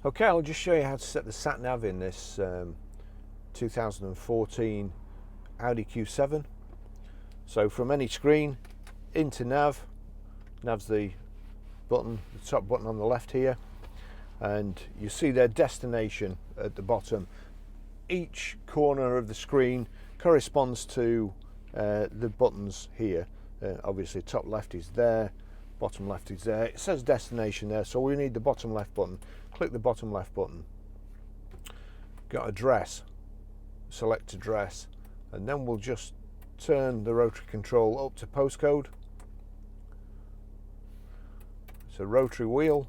Okay, I'll just show you how to set the sat nav in this 2014 Audi Q7. So from any screen into nav, nav's the button, the top button on the left here, and you see their destination at the bottom. Each corner of the screen corresponds to the buttons here. Obviously top left is there, bottom left is there. It says destination there, so we need the bottom left button. Click the bottom left button. Got address, select address, and then we'll just turn the rotary control up to postcode. It's a rotary wheel.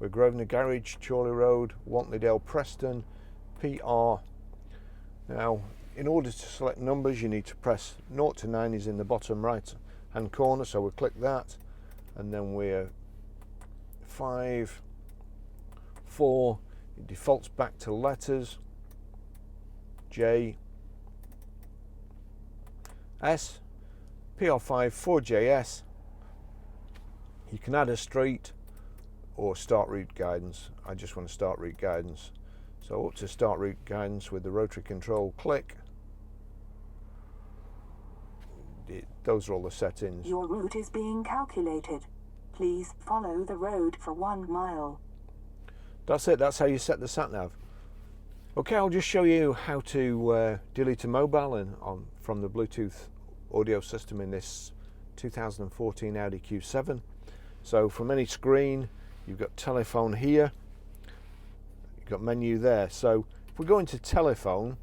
We're Grosvenor Garage, Chorley Road, Wantleydale, Preston, PR. Now, in order to select numbers, you need to press 0 to 9 is in the bottom right hand corner, so we'll click that, and then we're 5, 4, it defaults back to letters, J, S, PR5, 4JS. You can add a street or start route guidance. I just want to start route guidance. So up to start route guidance with the rotary control, click. Those are all the settings. Your route is being calculated. Please follow the road for 1 mile. That's it, that's how you set the sat nav. Okay, I'll just show you how to delete a mobile from the Bluetooth audio system in this 2014 Audi Q7. So from any screen, you've got telephone here, you've got menu there. So if we go into telephone,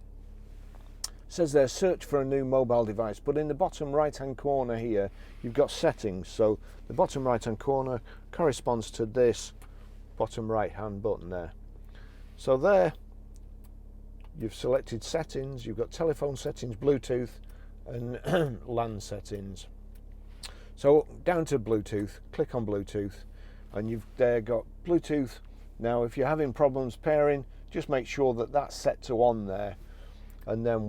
it says there search for a new mobile device, but in the bottom right hand corner here, you've got settings. So the bottom right hand corner corresponds to this bottom right hand button there. So there you've selected settings, you've got telephone settings, Bluetooth and LAN settings. So down to Bluetooth, click on Bluetooth, and you've there got Bluetooth. Now if you're having problems pairing, just make sure that that's set to on there, and then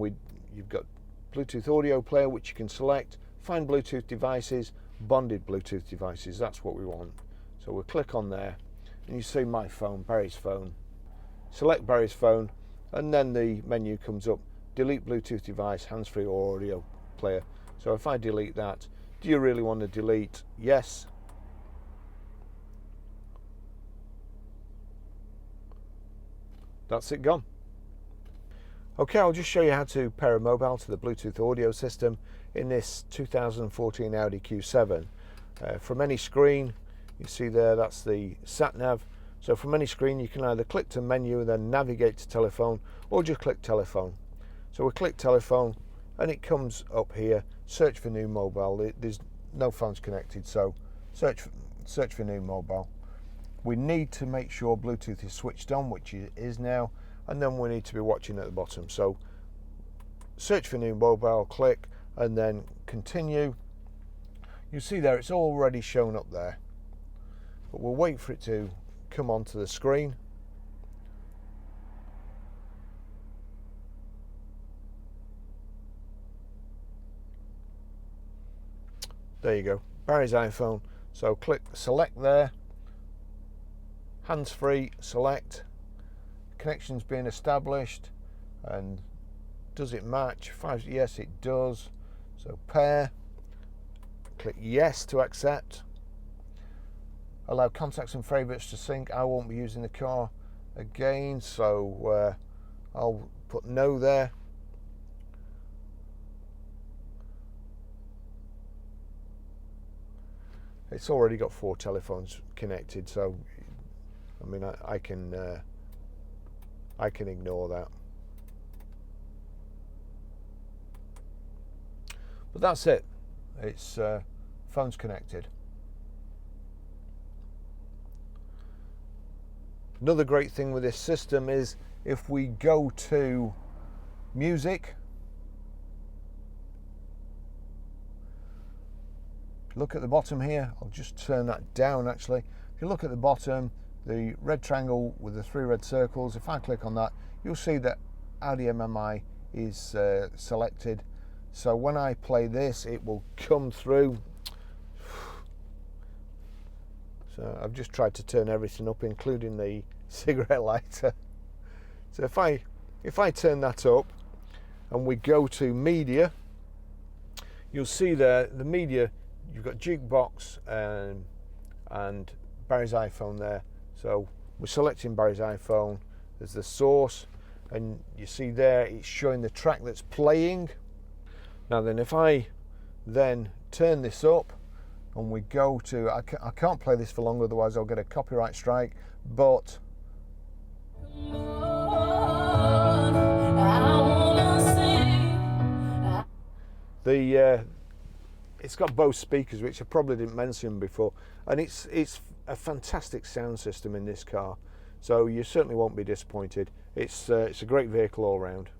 you've got Bluetooth audio player, which you can select, find Bluetooth devices, bonded Bluetooth devices, that's what we want. So we'll click on there, and you see my phone, Barry's phone. Select Barry's phone, and then the menu comes up, delete Bluetooth device, hands-free or audio player. So if I delete that, do you really want to delete? Yes. That's it, gone. Okay, I'll just show you how to pair a mobile to the Bluetooth audio system in this 2014 Audi Q7. From any screen, you see there, that's the sat nav. So from any screen, you can either click to menu and then navigate to telephone, or just click telephone. So we click telephone, and it comes up here, search for new mobile. There's no phones connected, so search for new mobile. We need to make sure Bluetooth is switched on, which it is now, and then we need to be watching at the bottom. So search for new mobile, click, and then continue. You see there, it's already shown up there, but we'll wait for it to come onto the screen. There you go, Barry's iPhone. So click select there, hands-free, select, connections being established, and does it match? Yes, it does. So pair, click yes to accept. Allow contacts and favourites to sync. I won't be using the car again, so I'll put no there. It's already got 4 telephones connected, so I mean I can ignore that. But that's it. It's phones connected. Another great thing with this system is if we go to music, look at the bottom here. I'll just turn that down actually. If you look at the bottom, the red triangle with the 3 red circles, if I click on that, you'll see that Audi MMI is selected. So when I play this, it will come through. So I've just tried to turn everything up, including the cigarette lighter. So if I turn that up and we go to media, you'll see there the media, you've got jukebox and Barry's iPhone there. So we're selecting Barry's iPhone as the source, and you see there it's showing the track that's playing. Now then, if I then turn this up and we go to, I can't play this for long, otherwise I'll get a copyright strike, but it's got both speakers, which I probably didn't mention before, and it's a fantastic sound system in this car, so you certainly won't be disappointed. It's a great vehicle all round.